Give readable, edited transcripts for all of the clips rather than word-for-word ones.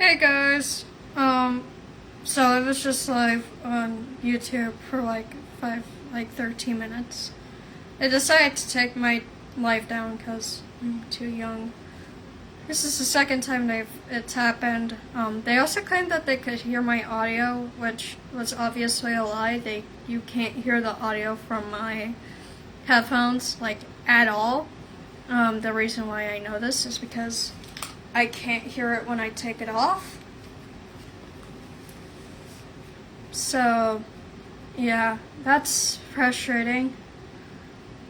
Hey guys, so I was just live on YouTube for like 13 minutes. I decided to take my live down because I'm too young. This is the second time it's happened. They also claimed that they could hear my audio, which was obviously a lie. You can't hear the audio from my headphones, like, at all. The reason why I know this is because I can't hear it when I take it off. So, yeah, that's frustrating.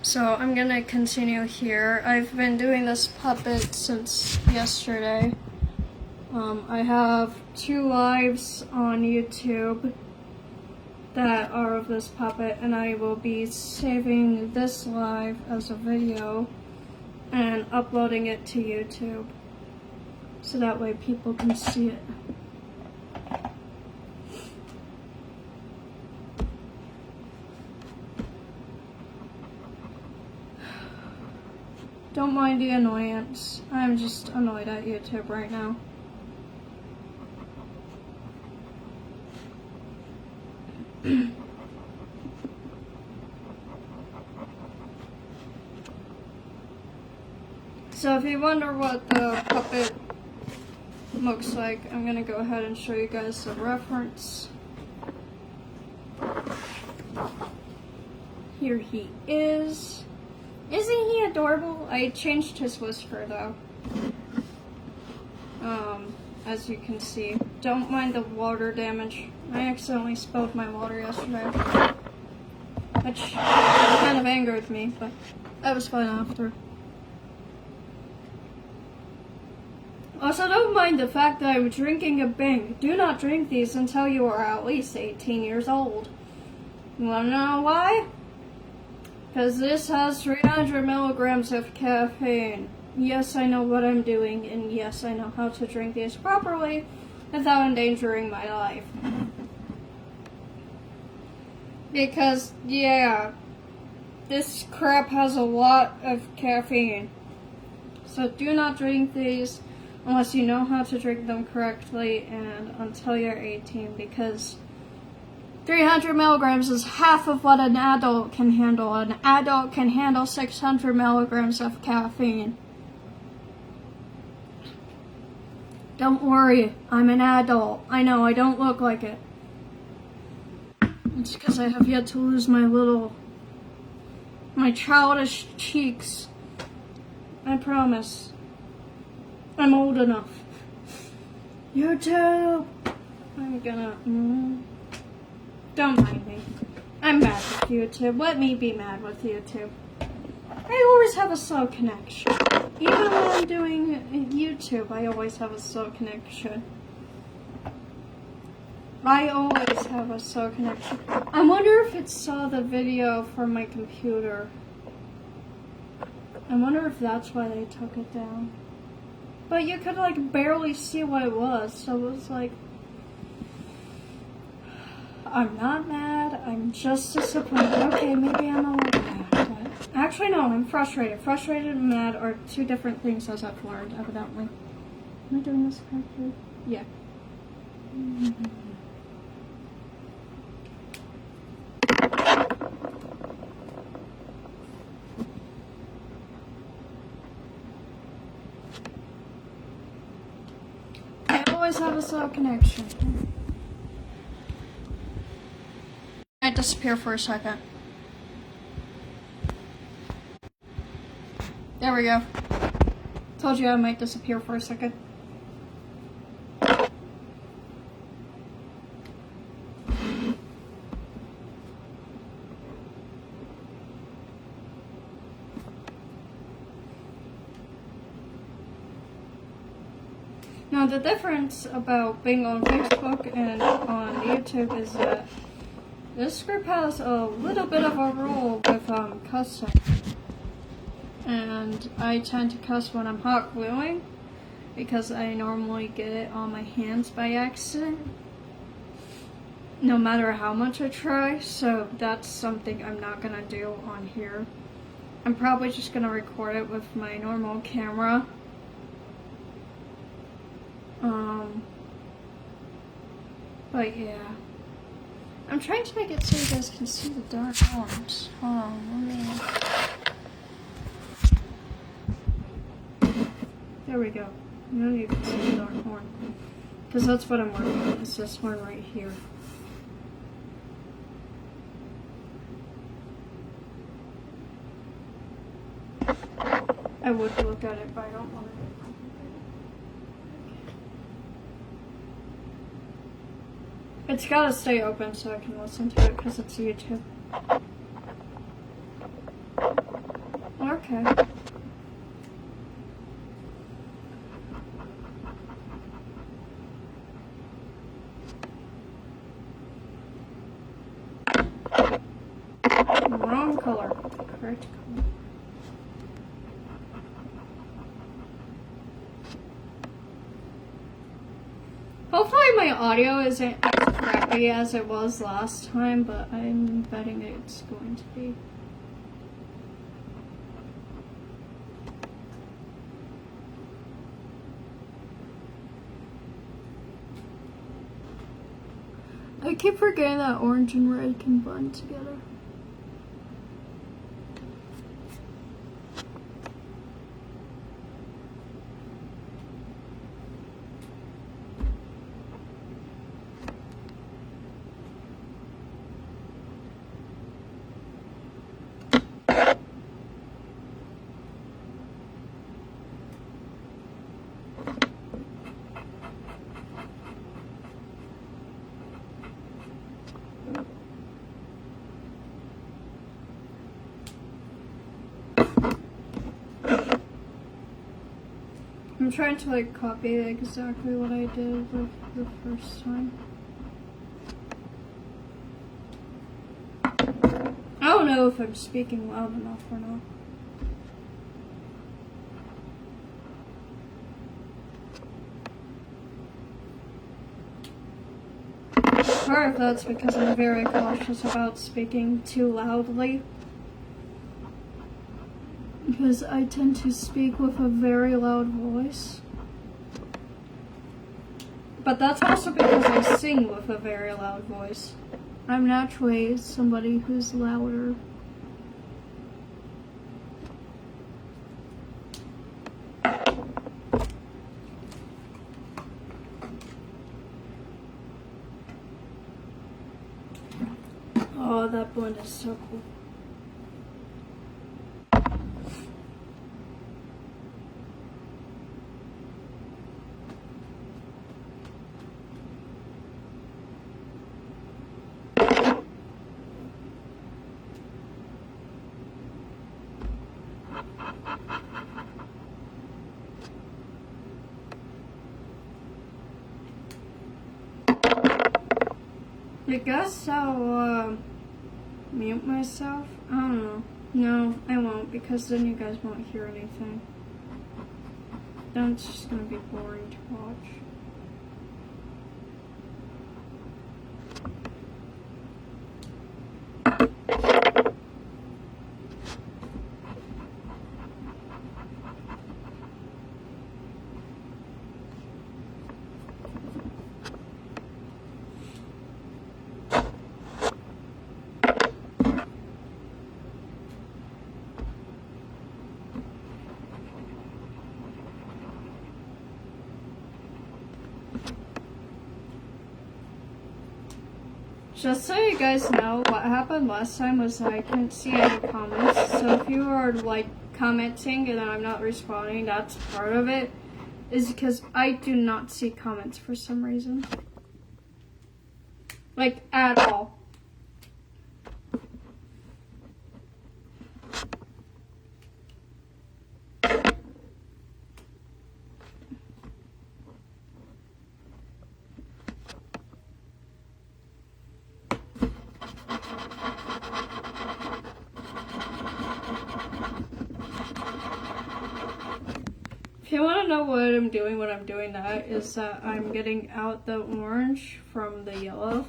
So I'm gonna continue here. I've been doing this puppet since yesterday. I have 2 lives on YouTube that are of this puppet, and I will be saving this live as a video and uploading it to YouTube, so that way people can see it. Don't mind the annoyance. I'm just annoyed at YouTube right now. So if you wonder what the puppet looks like, I'm gonna go ahead and show you guys the reference. Here he is. Isn't he adorable? I changed his whisper though. As you can see. Don't mind the water damage. I accidentally spilled my water yesterday, which kind of angered me, but that was fine after. Also, don't mind the fact that I'm drinking a Bing. Do not drink these until you are at least 18 years old. You wanna know why? Because this has 300 milligrams of caffeine. Yes, I know what I'm doing, and yes, I know how to drink these properly without endangering my life. Because, yeah, this crap has a lot of caffeine. So do not drink these unless you know how to drink them correctly and until you're 18, because 300 milligrams is half of what an adult can handle. An adult can handle 600 milligrams of caffeine. Don't worry, I'm an adult. I know, I don't look like it. It's because I have yet to lose my childish cheeks. I promise. I'm old enough. YouTube! I'm gonna... Don't mind me. I'm mad with YouTube. Let me be mad with YouTube. I always have a slow connection. Even when I'm doing YouTube, I always have a slow connection. I always have a slow connection. I wonder if it saw the video from my computer. I wonder if that's why they took it down. But you could like barely see what it was, so it was like... I'm not mad, I'm just disappointed. Okay, maybe I'm a little mad. But actually, no, I'm frustrated. Frustrated and mad are 2 different things, as I've learned, evidently. Am I doing this correctly? Yeah. I always have a slow connection. I disappear for a second. There we go. Told you I might disappear for a second. Now the difference about being on Facebook and on YouTube is that this group has a little bit of a rule with cussing, and I tend to cuss when I'm hot gluing because I normally get it on my hands by accident, no matter how much I try, so that's something I'm not gonna do on here. I'm probably just gonna record it with my normal camera. But yeah. I'm trying to make it so you guys can see the dark horns. Hold on, there we go. Now you can see the dark horn. Because that's what I'm working on. It's this one right here. I would look at it, but I don't want to. It's gotta stay open so I can listen to it because it's YouTube. Okay. Wrong color. Correct color. Hopefully my audio isn't as crappy as it was last time, but I'm betting it's going to be. I keep forgetting that orange and red can blend together. I'm trying to like copy exactly what I did with the first time. I don't know if I'm speaking loud enough or not. Part of that's because I'm very cautious about speaking too loudly. Because I tend to speak with a very loud voice. But that's also because I sing with a very loud voice. I'm naturally somebody who's louder. Oh, that blend is so cool. I guess I'll mute myself. I don't know. No, I won't because then you guys won't hear anything. Then it's just gonna be boring to watch. Just so you guys know, what happened last time was I couldn't see any comments. So if you are like commenting and I'm not responding, that's part of it. Is because I do not see comments for some reason. Like, at all. If you want to know what I'm doing when I'm doing that, is that I'm getting out the orange from the yellow.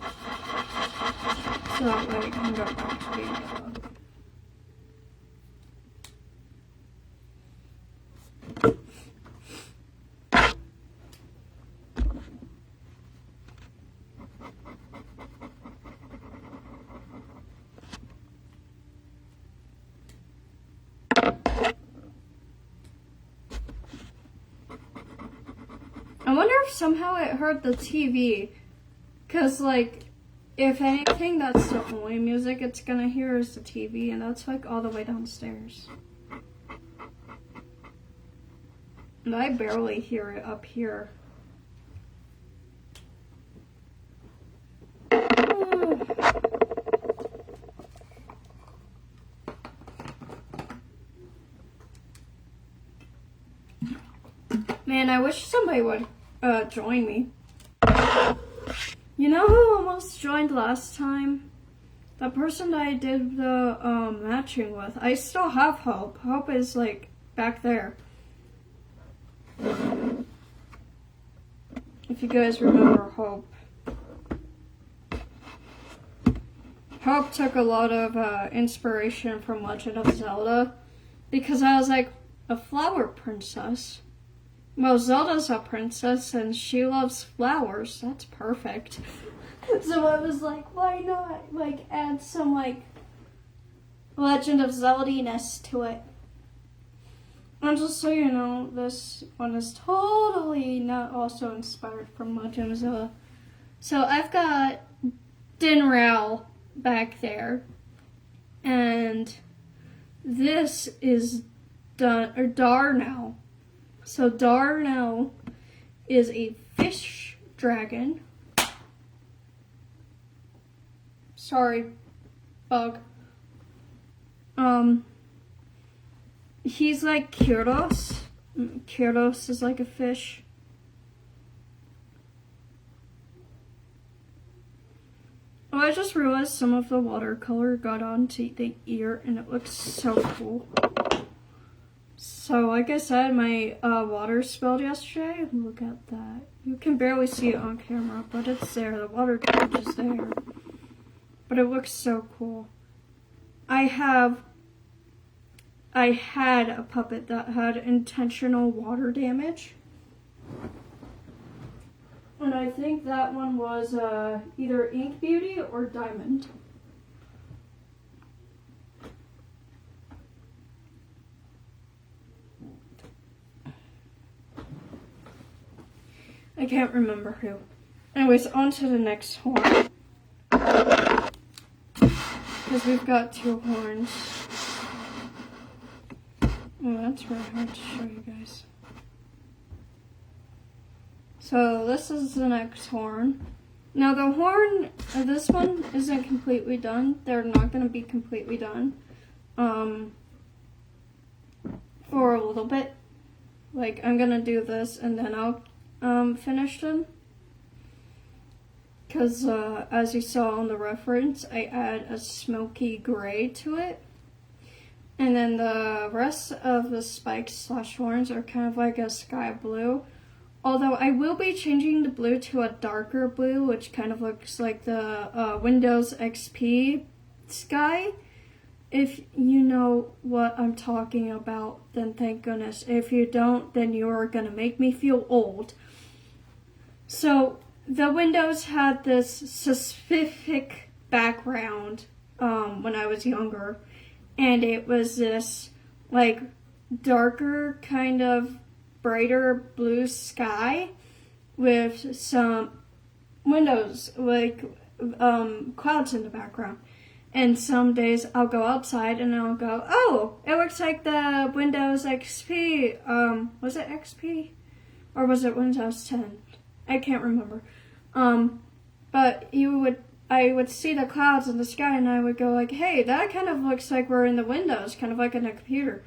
So that way it can go back to being yellow. wonder if somehow it heard the TV. Because, like, if anything, that's the only music it's gonna hear is the TV, and that's, like, all the way downstairs. And I barely hear it up here. Man, I wish somebody would join me. You know who almost joined last time? The person that I did the matching with. I still have Hope. Hope is like back there. If you guys remember Hope. Hope took a lot of inspiration from Legend of Zelda. Because I was like, a flower princess? Well, Zelda's a princess and she loves flowers. That's perfect. So I was like, why not like add some like Legend of Zelda-ness to it? And just so you know, this one is totally not also inspired from Legend of Zelda. So I've got Dinral back there. And this is Darnell. So Darnell is a fish dragon. Sorry, bug. He's like Kyros. Kyros is like a fish. Oh, I just realized some of the watercolor got onto the ear and it looks so cool. So, like I said, my water spilled yesterday. Look at that. You can barely see it on camera, but it's there. The water torch is there. But it looks so cool. I had a puppet that had intentional water damage. And I think that one was either Ink Beauty or Diamond. I can't remember who. Anyways, on to the next horn. Because we've got 2 horns. Oh, that's really hard to show you guys. So this is the next horn. Now the horn, this one isn't completely done. They're not going to be completely done. For a little bit. Like, I'm going to do this and then I'll finish them. Because as you saw on the reference, I add a smoky gray to it. And then the rest of the spikes / horns are kind of like a sky blue. Although I will be changing the blue to a darker blue, which kind of looks like the Windows XP sky. If you know what I'm talking about, then thank goodness. If you don't, then you're gonna make me feel old. So the Windows had this specific background when I was younger. And it was this like darker kind of brighter blue sky with some windows like clouds in the background. And some days I'll go outside and I'll go, oh, it looks like the Windows XP. Was it XP or was it Windows 10? I can't remember. But I would see the clouds in the sky and I would go like, hey, that kind of looks like we're in the Windows, kind of like in a computer.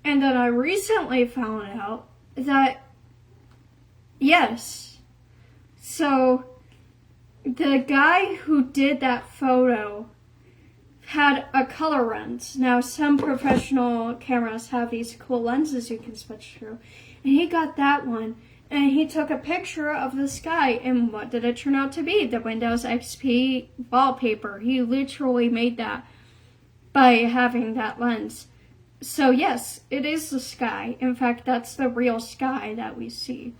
And then I recently found out that, yes. So the guy who did that photo had a color lens. Now some professional cameras have these cool lenses you can switch through. And he got that one. And he took a picture of the sky, and what did it turn out to be? The Windows XP wallpaper. He literally made that by having that lens. So yes, it is the sky. In fact, that's the real sky that we see.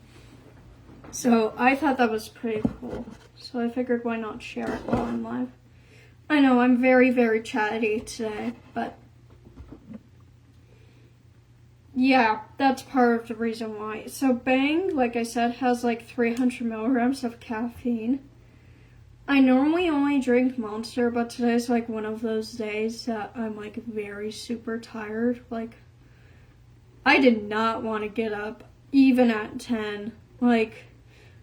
So I thought that was pretty cool. So I figured why not share it while I'm live. I know I'm very, very chatty today, but Yeah, that's part of the reason why. So Bang, like I said, has like 300 milligrams of caffeine. I normally only drink Monster, but today's like one of those days that I'm like very super tired. Like, I did not want to get up even at 10. Like,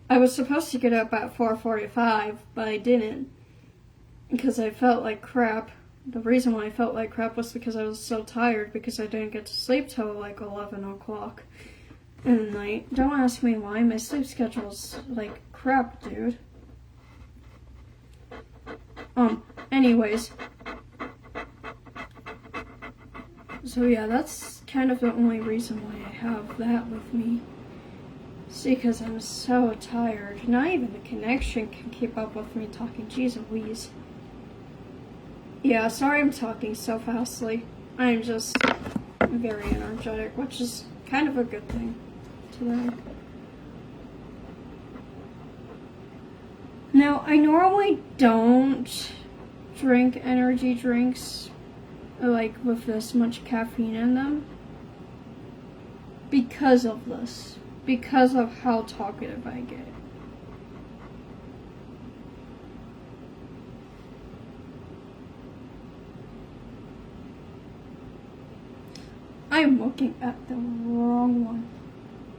I was supposed to get up at 4:45, but I didn't because I felt like crap. The reason why I felt like crap was because I was so tired because I didn't get to sleep till like 11 o'clock in the night. Don't ask me why. My sleep schedule's like crap, dude. Anyways. So yeah, that's kind of the only reason why I have that with me. See, because I'm so tired. Not even the connection can keep up with me talking. Jeez Louise. Yeah, sorry I'm talking so fastly. I'm just very energetic, which is kind of a good thing today. Now, I normally don't drink energy drinks like with this much caffeine in them because of this. Because of how talkative I get. I'm looking at the wrong one.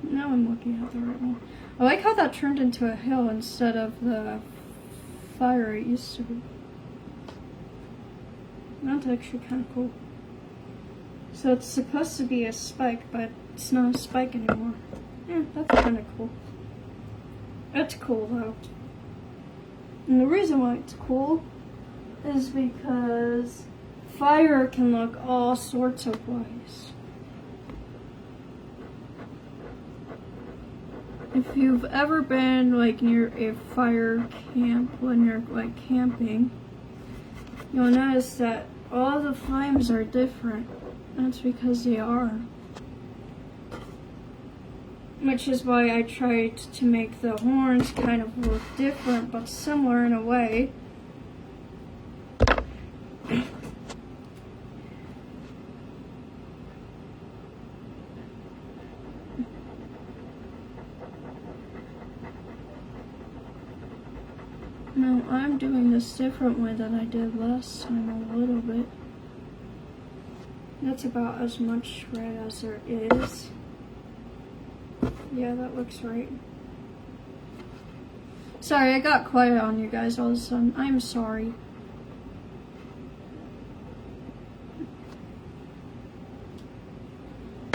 Now I'm looking at the right one. I like how that turned into a hill instead of the fire it used to be. That's actually kind of cool. So it's supposed to be a spike, but it's not a spike anymore. Yeah, that's kind of cool. It's cool though. And the reason why it's cool is because fire can look all sorts of ways. If you've ever been like near a fire camp when you're like camping, you'll notice that all the flames are different. That's because they are. Which is why I tried to make the horns kind of look different, but similar in a way. No, I'm doing this differently than I did last time a little bit. That's about as much red as there is. Yeah, that looks right. Sorry, I got quiet on you guys all of a sudden. I'm sorry.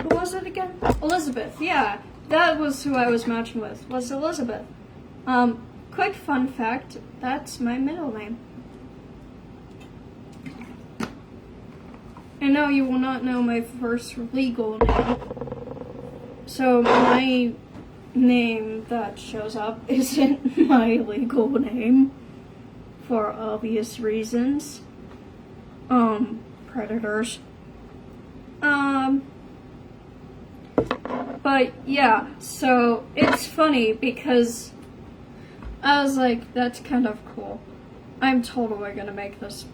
Who was it again? Elizabeth. Yeah, that was who I was matching with, was Elizabeth. Quick fun fact, that's my middle name. And no, you will not know my first legal name. So my name that shows up isn't my legal name for obvious reasons. Predators. But yeah, so it's funny because I was like, that's kind of cool. I'm totally gonna make this,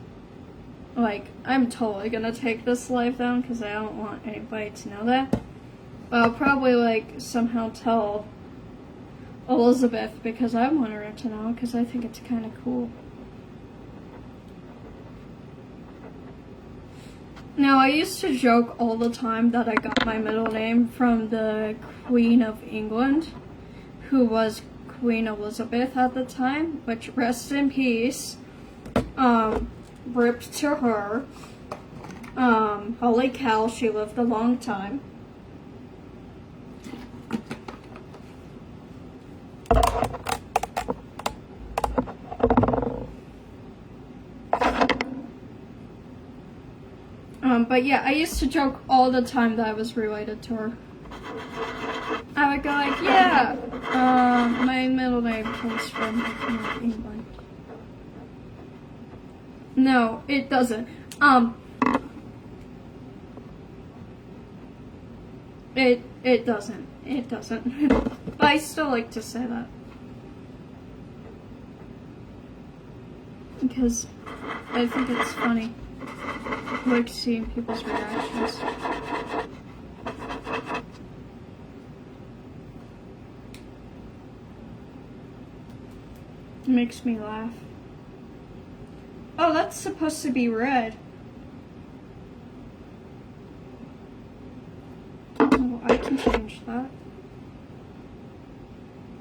like, I'm totally gonna take this live down because I don't want anybody to know that. I'll probably like somehow tell Elizabeth because I want her to know because I think it's kind of cool. Now, I used to joke all the time that I got my middle name from the Queen of England, who was Queen Elizabeth at the time, which rest in peace. Ripped to her. Holy cow, she lived a long time. But yeah, I used to joke all the time that I was related to her. I would go like, yeah, my middle name comes from England. No, it doesn't. It doesn't. It doesn't. But I still like to say that. Because I think it's funny. I like seeing people's reactions. It makes me laugh. Oh, that's supposed to be red. Oh, I can change that.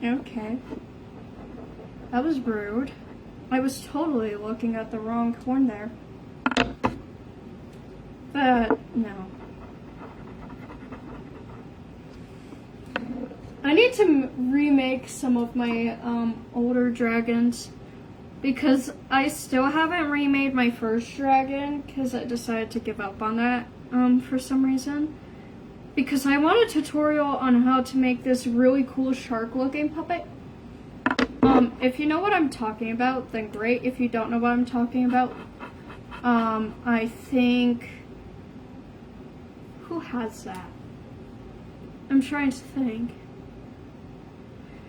Okay. That was rude. I was totally looking at the wrong one there. But, no. I need to remake some of my older dragons because I still haven't remade my first dragon because I decided to give up on that for some reason. Because I want a tutorial on how to make this really cool shark looking puppet. If you know what I'm talking about, then great. If you don't know what I'm talking about, I think... Who has that? I'm trying to think.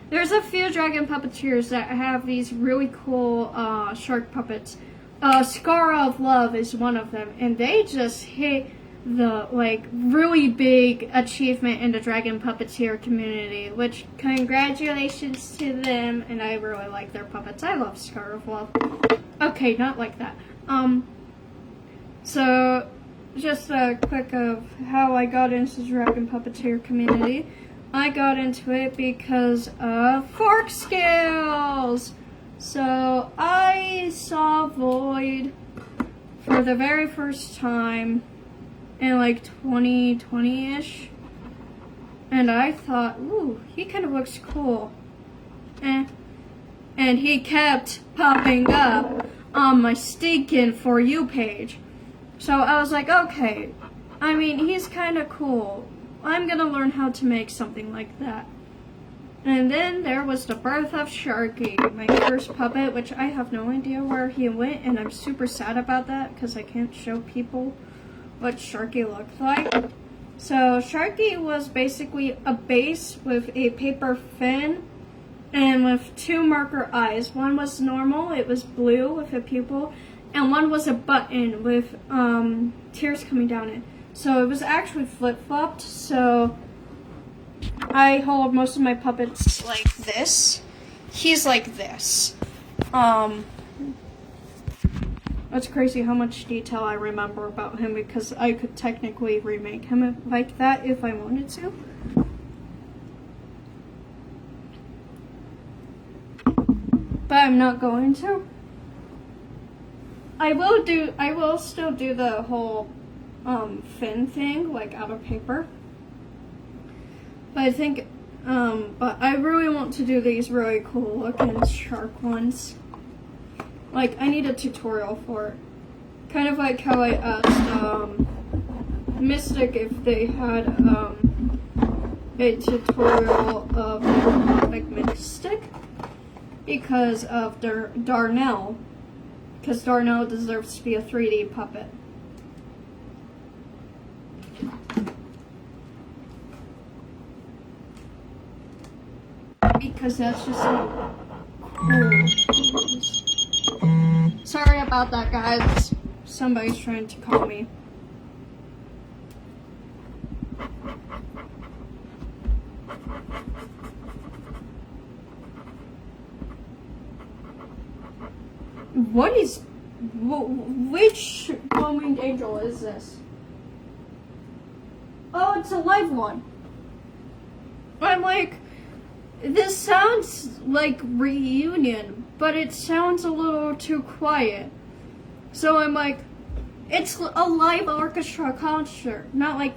There's a few dragon puppeteers that have these really cool shark puppets. Scar of Love is one of them, and they just hit the really big achievement in the dragon puppeteer community, which congratulations to them, and I really like their puppets. I love Scar of Love. Okay, not like that. So just a quick of how I got into the dragon puppeteer community. I got into it because of fork scales. So I saw Void for the very first time in 2020-ish. And I thought, ooh, he kind of looks cool. And he kept popping up on my stinking For You page. So I was like, okay, I mean, he's kind of cool. I'm gonna learn how to make something like that. And then there was the birth of Sharky, my first puppet, which I have no idea where he went, and I'm super sad about that because I can't show people what Sharky looked like. So Sharky was basically a base with a paper fin and with two marker eyes. One was normal, it was blue with a pupil, and one was a button with tears coming down it. So it was actually flip-flopped, so I hold most of my puppets like this. He's like this. It's crazy how much detail I remember about him because I could technically remake him like that if I wanted to. But I'm not going to. I will still do the whole fin thing, out of paper. But I think, but I really want to do these really cool looking shark ones. I need a tutorial for it. Kind of like how I asked, Mystic if they had, a tutorial of Mystic because of Darnell. Because Darnell deserves to be a 3D puppet. Because that's just so cool. Sorry about that, guys. Somebody's trying to call me. Which Homing Angel is this? Oh, it's a live one. I'm like, this sounds like Reunion, but it sounds a little too quiet. So I'm like, it's a live orchestra concert. Not like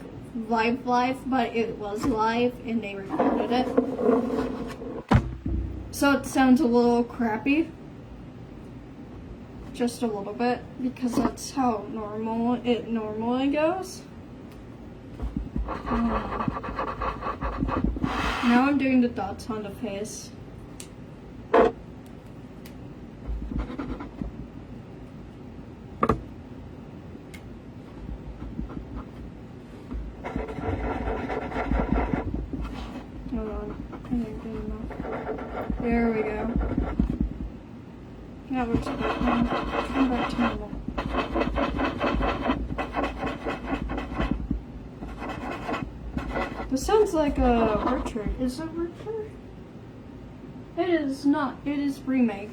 live, but it was live and they recorded it. So it sounds a little crappy. Just a little bit, because that's how it normally goes. Now I'm doing the dots on the face. Hold on, I think good enough. There we go. That looks good. Come back to normal. This sounds like a Richard. Is it Richard? It is not. It is remake.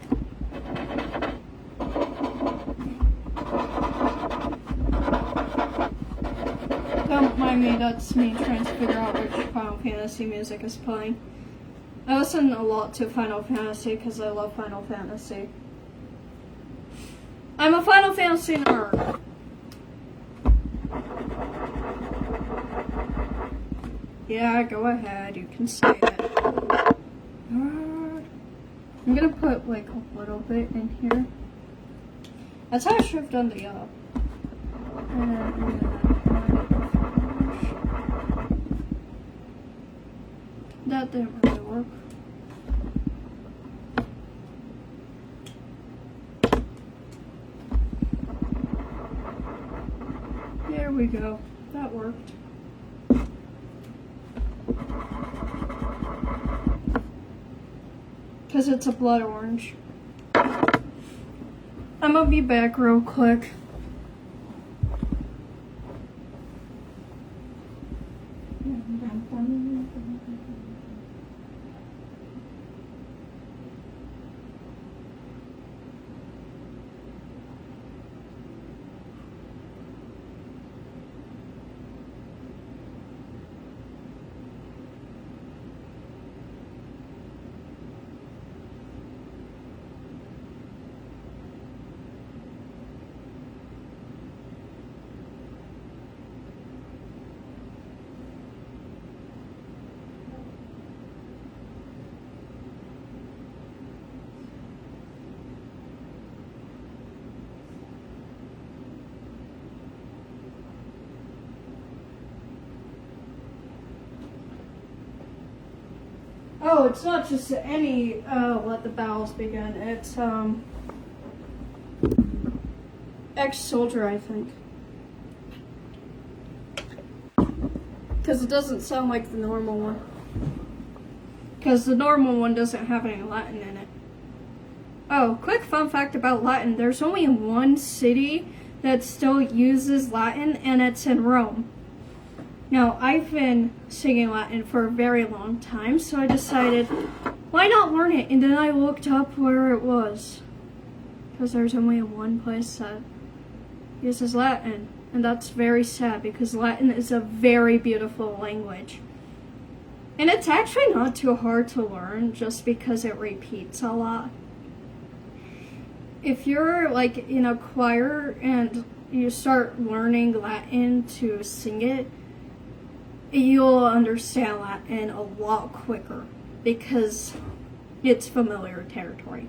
Don't mind me, that's me trying to figure out which Final Fantasy music is playing. I listen a lot to Final Fantasy because I love Final Fantasy. I'm a Final Fantasy nerd. Yeah, go ahead, you can say it. I'm gonna put like a little bit in here. That's how I should have done the that didn't really work. There we go. That worked. Because it's a blood orange. I'm gonna be back real quick. Oh, it's not just any let the battles begin. It's ex-soldier, I think. Because it doesn't sound like the normal one. Because the normal one doesn't have any Latin in it. Oh, quick fun fact about Latin. There's only one city that still uses Latin, and it's in Rome. Now, I've been singing Latin for a very long time, so I decided, why not learn it? And then I looked up where it was. Because there's only one place that uses Latin. And that's very sad, because Latin is a very beautiful language. And it's actually not too hard to learn, just because it repeats a lot. If you're like in a choir and you start learning Latin to sing it, you'll understand Latin a lot quicker because it's familiar territory.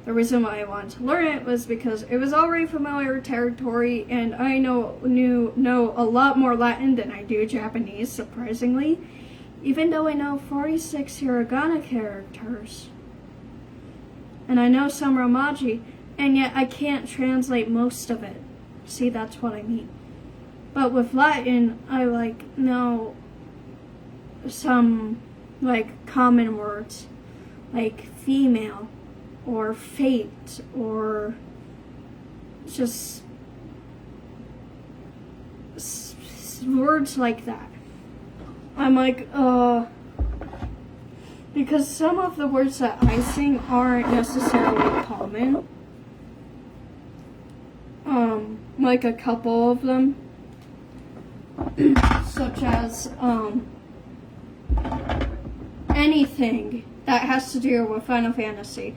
The reason why I wanted to learn it was because it was already familiar territory, and I know a lot more Latin than I do Japanese, surprisingly, even though I know 46 hiragana characters. And I know some Romaji, and yet I can't translate most of it. See, that's what I mean. But with Latin, I know some common words, like female, or fate, or just words like that. I'm like, because some of the words that I sing aren't necessarily common. Like a couple of them. Such as anything that has to do with Final Fantasy,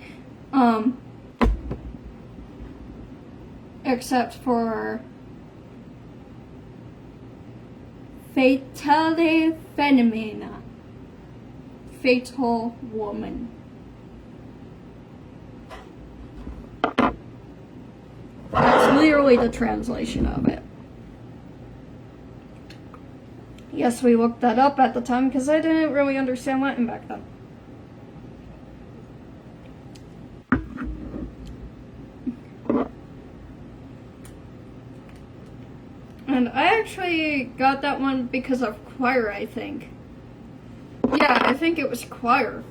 except for Fatale Fenomena, fatal woman. That's literally the translation of it. Yes, we looked that up at the time because I didn't really understand Latin back then. And I actually got that one because of choir, I think. Yeah, I think it was choir.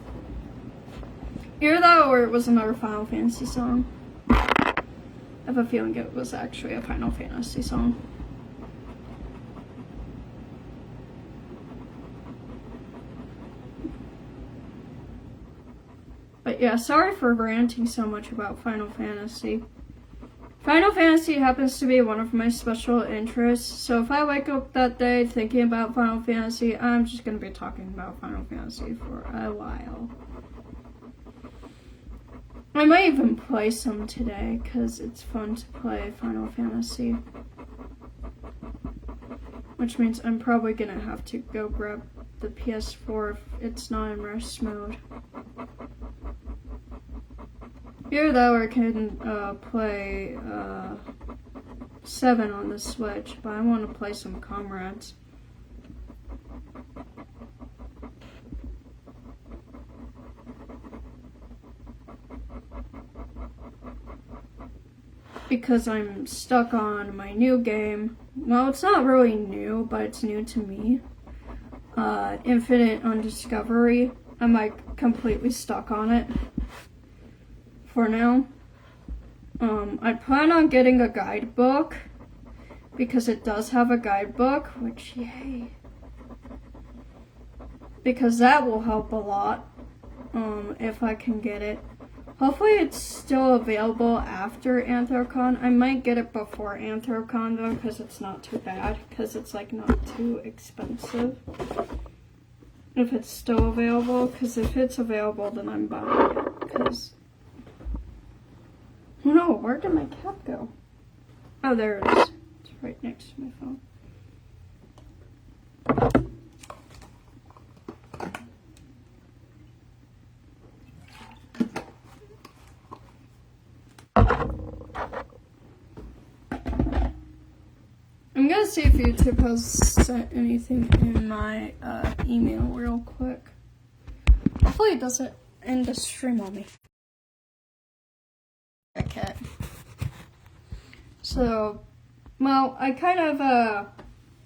Either that or it was another Final Fantasy song. I have a feeling it was actually a Final Fantasy song. But yeah, sorry for ranting so much about Final Fantasy. Final Fantasy happens to be one of my special interests, so if I wake up that day thinking about Final Fantasy, I'm just going to be talking about Final Fantasy for a while. I might even play some today, because it's fun to play Final Fantasy. Which means I'm probably going to have to go grab the PS4 if it's not in rest mode. Either that or I can play 7 on the Switch, but I want to play some Comrades. Because I'm stuck on my new game. Well, it's not really new, but it's new to me. Infinite Undiscovery. I'm like completely stuck on it for now. I plan on getting a guidebook because it does have a guidebook, which yay. Because that will help a lot if I can get it. Hopefully it's still available after Anthrocon. I might get it before Anthrocon though, because it's not too bad, because it's like not too expensive. If it's still available, because if it's available then I'm buying it, because... Oh no, where did my cap go? Oh, there it is. It's right next to my phone. I'm gonna see if YouTube has sent anything in my email real quick. Hopefully it doesn't end the stream on me. Okay. So, well, I kind of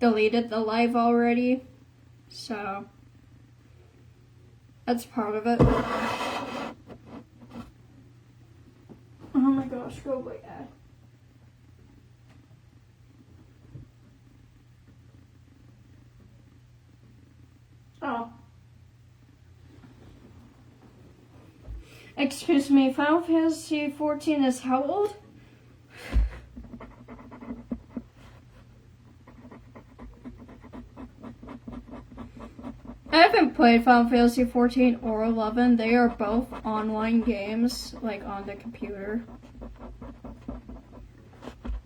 deleted the live already, so that's part of it. Oh my gosh, go away, ad. Oh. Excuse me, Final Fantasy 14 is how old? I haven't played Final Fantasy 14 or 11. They are both online games, like on the computer.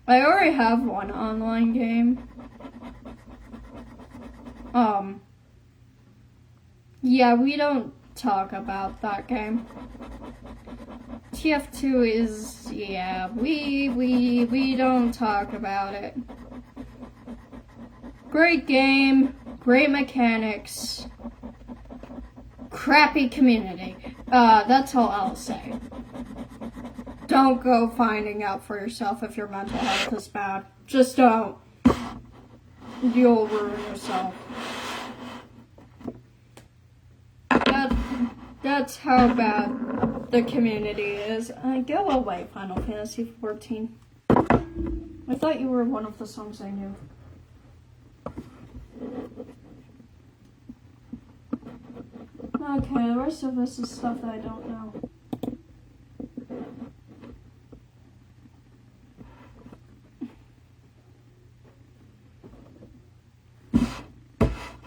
I already have one online game. Yeah, we don't talk about that game. TF2 is, yeah, we don't talk about it. Great game, great mechanics, crappy community. That's all I'll say. Don't go finding out for yourself if your mental health is bad. Just don't. You'll ruin yourself. That's how bad the community is. Go away, Final Fantasy 14. I thought you were one of the songs I knew. Okay, the rest of this is stuff that I don't know.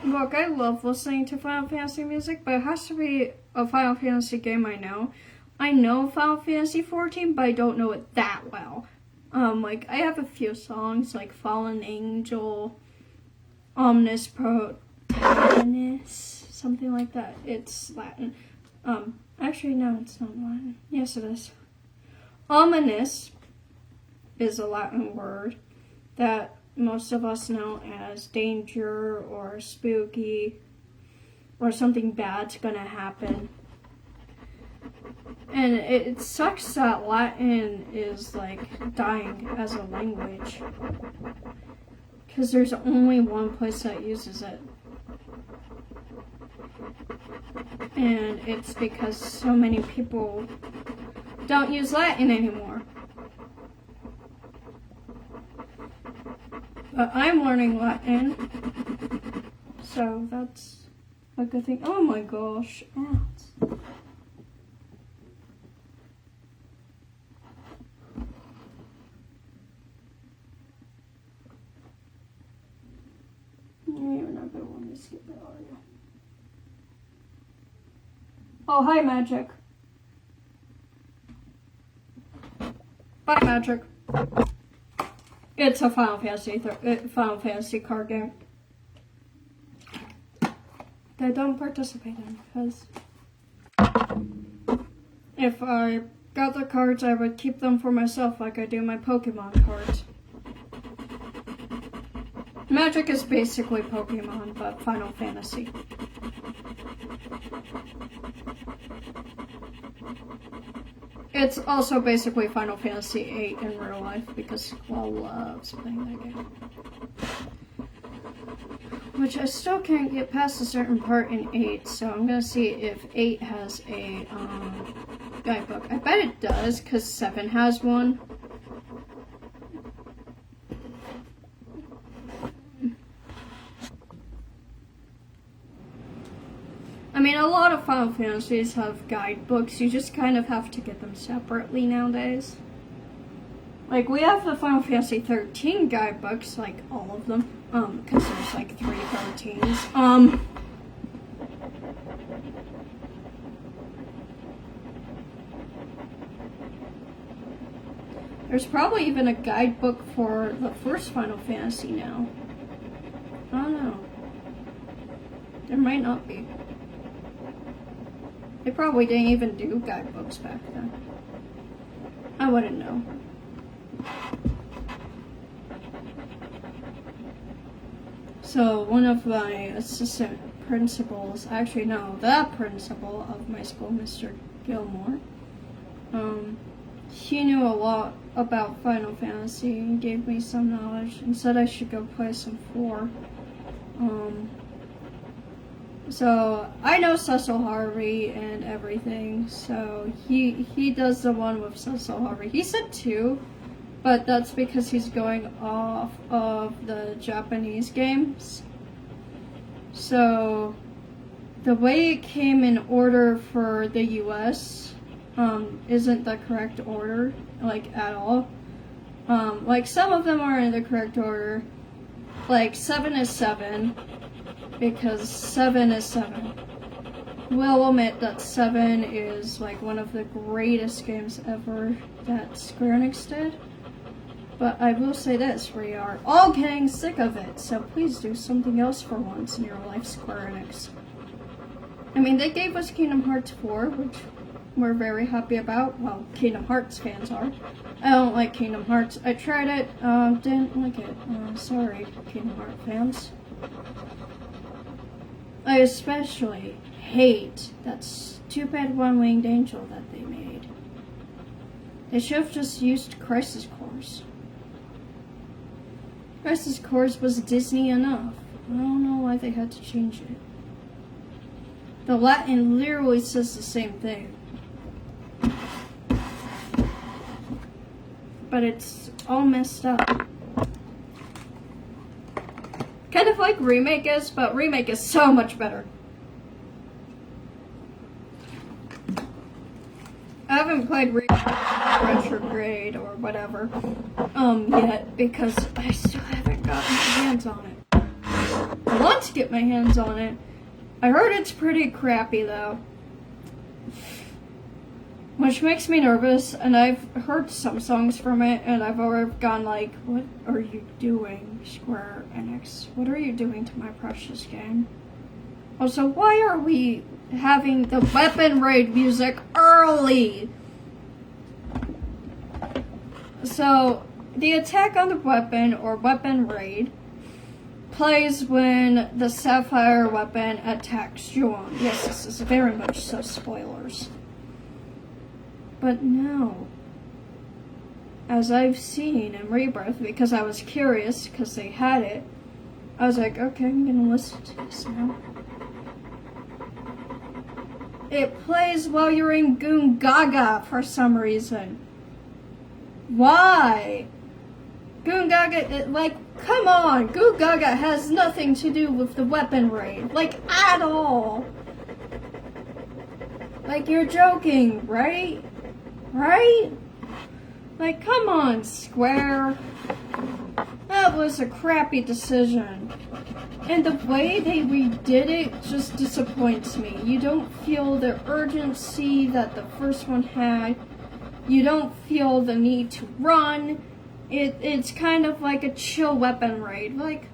Look, I love listening to Final Fantasy music, but it has to be a Final Fantasy game I know. I know Final Fantasy 14, but I don't know it that well. Like, I have a few songs, like Fallen Angel, Omnis Protagonist, something like that. It's Latin. Actually, no, it's not Latin. Yes, it is. Ominous is a Latin word that most of us know as danger or spooky or something bad's gonna happen. And it sucks that Latin is like dying as a language, because there's only one place that uses it. And it's because so many people don't use Latin anymore. But I'm learning Latin, so that's a good thing. Oh my gosh, ants. Oh, hi, Magic. Bye, Magic. It's a Final Fantasy card game that I don't participate in, because if I got the cards, I would keep them for myself like I do my Pokemon cards. Magic is basically Pokemon, but Final Fantasy. It's also basically Final Fantasy VIII in real life, because Squall loves playing that game. Which I still can't get past a certain part in 8, so I'm gonna see if 8 has a guidebook. I bet it does, because 7 has one. I mean, a lot of Final Fantasies have guidebooks, you just kind of have to get them separately nowadays. Like, we have the Final Fantasy 13 guidebooks, like, all of them, because there's, like, 3 13s. There's probably even a guidebook for the first Final Fantasy now. I don't know. There might not be. They probably didn't even do guidebooks back then. I wouldn't know. So one of my assistant principals, actually no, the principal of my school, Mr. Gilmore, he knew a lot about Final Fantasy and gave me some knowledge and said I should go play some 4. So I know Cecil Harvey and everything, so he does the one with Cecil Harvey. He said 2, but that's because he's going off of the Japanese games. So the way it came in order for the US isn't the correct order, like, at all. Like, some of them are in the correct order. Like, 7 is 7. Because 7 is 7. We'll admit that 7 is like one of the greatest games ever that Square Enix did. But I will say this, we are all getting sick of it, so please do something else for once in your life, Square Enix. I mean, they gave us Kingdom Hearts 4, which we're very happy about. Well, Kingdom Hearts fans are. I don't like Kingdom Hearts. I tried it, didn't like it. Sorry, Kingdom Hearts fans. I especially hate that stupid one-winged angel that they made. They should have just used Crisis Cores. Crisis Cores was Disney enough. I don't know why they had to change it. The Latin literally says the same thing. But it's all messed up. Kind of like Remake is, but Remake is so much better. I haven't played Retrograde or whatever yet because I still haven't gotten my hands on it. I want to get my hands on it. I heard it's pretty crappy though, which makes me nervous, and I've heard some songs from it, and I've already gone like, what are you doing, Square Enix? What are you doing to my precious game? Also, why are we having the weapon raid music early? So, the attack on the weapon, or weapon raid, plays when the Sapphire weapon attacks Juon. Yes, this is very much so spoilers. But no, as I've seen in Rebirth, because I was curious, because they had it, I was like, okay, I'm gonna listen to this now. It plays while you're in Goon Gaga for some reason. Why? Goon Gaga, like, come on, Goon Gaga has nothing to do with the weapon raid, like, at all. Like, you're joking, right? Right? Like, come on, Square. That was a crappy decision. And the way they redid it just disappoints me. You don't feel the urgency that the first one had. You don't feel the need to run. It's kind of like a chill weapon raid. Like,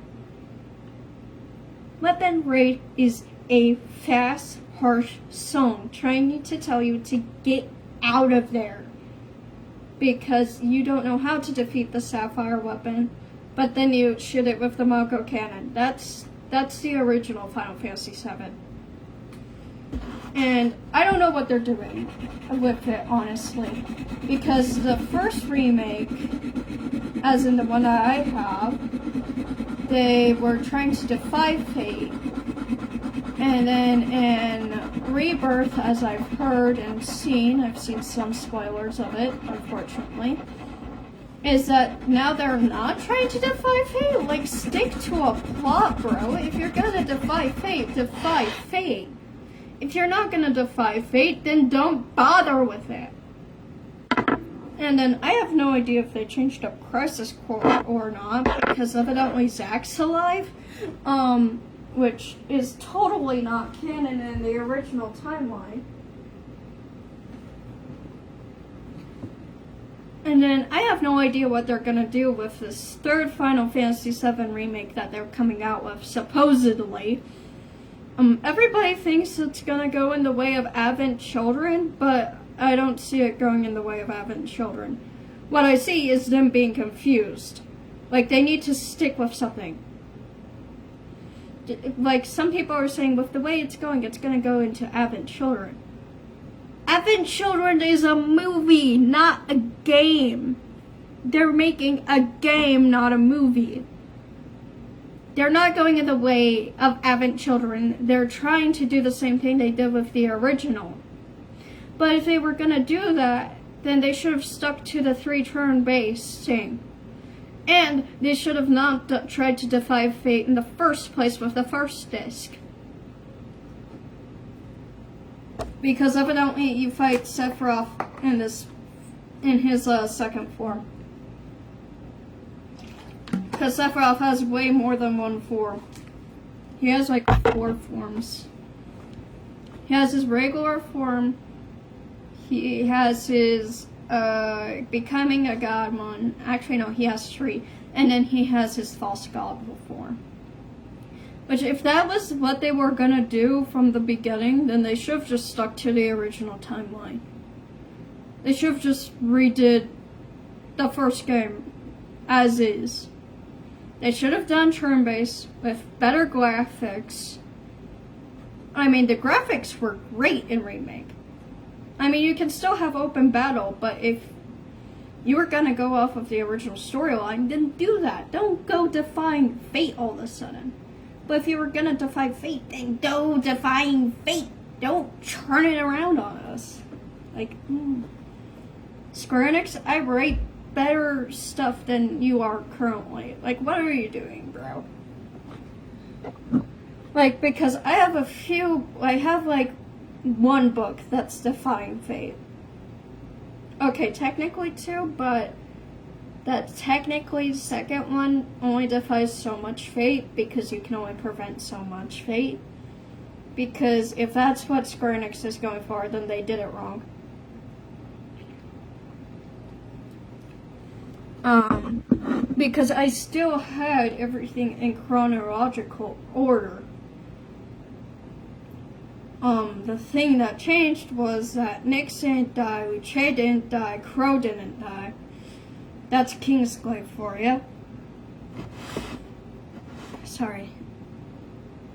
weapon raid is a fast, harsh song trying to tell you to get out of there because you don't know how to defeat the sapphire weapon, but then you shoot it with the Mako cannon. That's the original Final Fantasy VII. And I don't know what they're doing with it, honestly. Because the first remake, as in the one that I have, they were trying to defy fate. And then in Rebirth, as I've heard and seen, I've seen some spoilers of it, unfortunately, is that now they're not trying to defy fate. Like, stick to a plot, bro. If you're gonna defy fate, defy fate. If you're not gonna defy fate, then don't bother with it. And then I have no idea if they changed up Crisis Core or not, because evidently Zack's alive, which is totally not canon in the original timeline. And then I have no idea what they're gonna do with this third Final Fantasy VII remake that they're coming out with, supposedly. Everybody thinks it's gonna go in the way of Advent Children, but I don't see it going in the way of Advent Children. What I see is them being confused. Like, they need to stick with something. Like, some people are saying, with the way it's gonna go into Advent Children. Advent Children is a movie, not a game. They're making a game, not a movie. They're not going in the way of Advent Children. They're trying to do the same thing they did with the original. But if they were going to do that, then they should have stuck to the 3 turn-based thing. And they should have not tried to defy fate in the first place with the first disc. Because evidently you fight Sephiroth in his second form. Because Sephiroth has way more than one form. He has like 4 forms. He has his regular form. He has his becoming a god one. Actually, no, he has 3. And then he has his false god form. Which, if that was what they were gonna do from the beginning, then they should have just stuck to the original timeline. They should have just redid the first game as is. They should have done turn-based with better graphics. I mean, the graphics were great in Remake. I mean, you can still have open battle, but if you were gonna go off of the original storyline, then do that. Don't go defying fate all of a sudden. But if you were gonna defy fate, then go defying fate. Don't turn it around on us. Like, Square Enix, I rate better stuff than you are currently. Like, what are you doing, bro? Like, because I have like 1 book that's defying fate. Okay, technically 2, but that technically second one only defies so much fate because you can only prevent so much fate. Because if that's what Square Enix is going for, then they did it wrong. Because I still had everything in chronological order. The thing that changed was that Nyx didn't die, Luce didn't die, Crow didn't die. That's Kingsglaive for you. Sorry.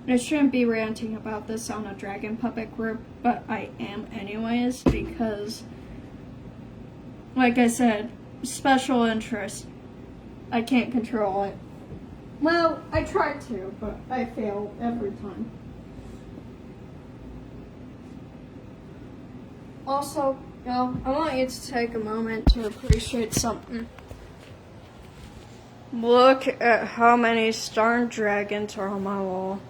I shouldn't be ranting about this on a Dragon Puppet group, but I am anyways, because, like I said, special interest. I can't control it. Well, I tried to, but I fail every time. Also, I want you to take a moment to appreciate something. Look at how many Star Dragons are on my wall.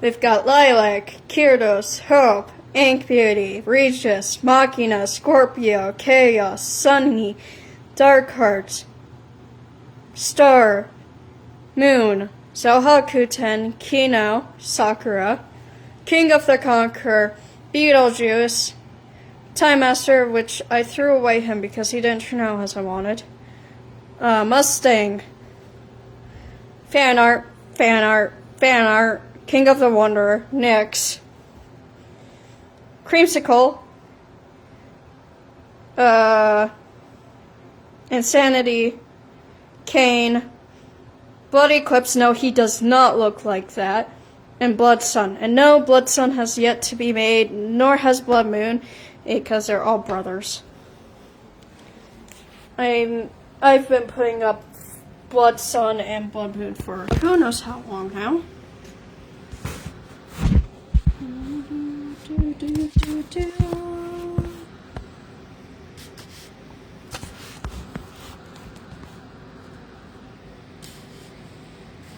We've got Lilac, Kyrdos, Hope, Ink Beauty, Regis, Machina, Scorpio, Chaos, Sunny, Darkheart, Star, Moon, Zelhakuten, Kino, Sakura, King of the Conqueror, Beetlejuice, Time Master, which I threw away him because he didn't turn out as I wanted. Mustang, fan art, King of the Wanderer, Nyx, Creamsicle, Insanity, Kane, Blood Eclipse, no, he does not look like that, and Blood Sun. And no, Blood Sun has yet to be made, nor has Blood Moon, because they're all brothers. I've been putting up Blood Sun and Blood Moon for who knows how long now.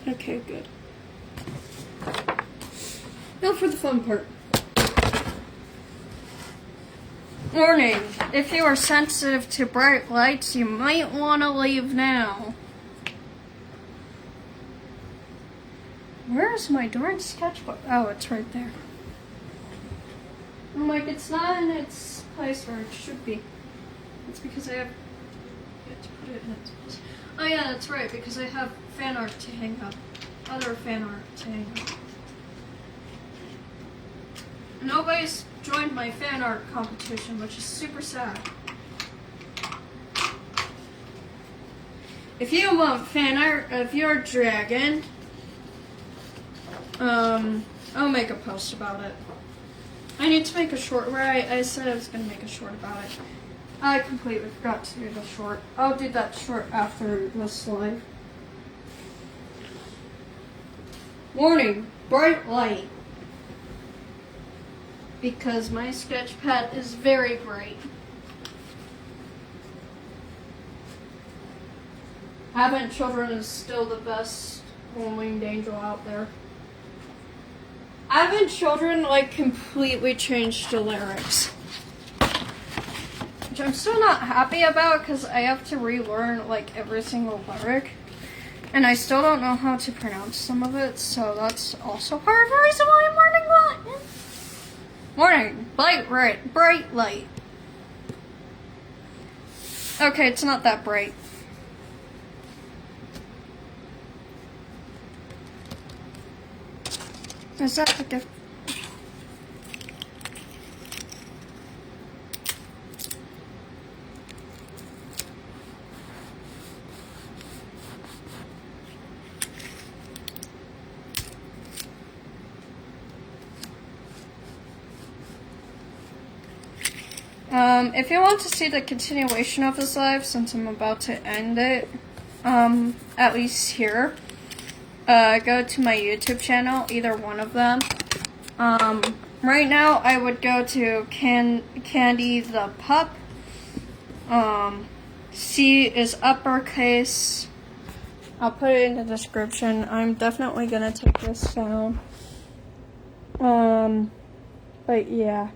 Okay, good. Now for the fun part. Warning, if you are sensitive to bright lights, you might want to leave now. Where's my darn sketchbook? Oh, it's right there. I'm like, it's not in its place where it should be. It's because I have to put it in its place. Oh yeah, that's right, because I have fan art to hang up. Other fan art to hang up. Nobody's joined my fan art competition, which is super sad. If you want fan art of your dragon, I'll make a post about it. I need to make a short where I said I was going to make a short about it. I completely forgot to do the short. I'll do that short after this live. Warning, bright light. Because my sketch pad is very bright. Having children is still the best winged angel out there. Having children like completely changed the lyrics, which I'm still not happy about because I have to relearn like every single lyric, and I still don't know how to pronounce some of it. So that's also part of the reason why I'm learning Latin. Warning, bright light. Okay, it's not that bright. Is that the gift? If you want to see the continuation of this live, since I'm about to end it, at least here, go to my YouTube channel, either one of them. Right now, I would go to Candy the Pup. C is uppercase. I'll put it in the description. I'm definitely gonna take this down. But yeah.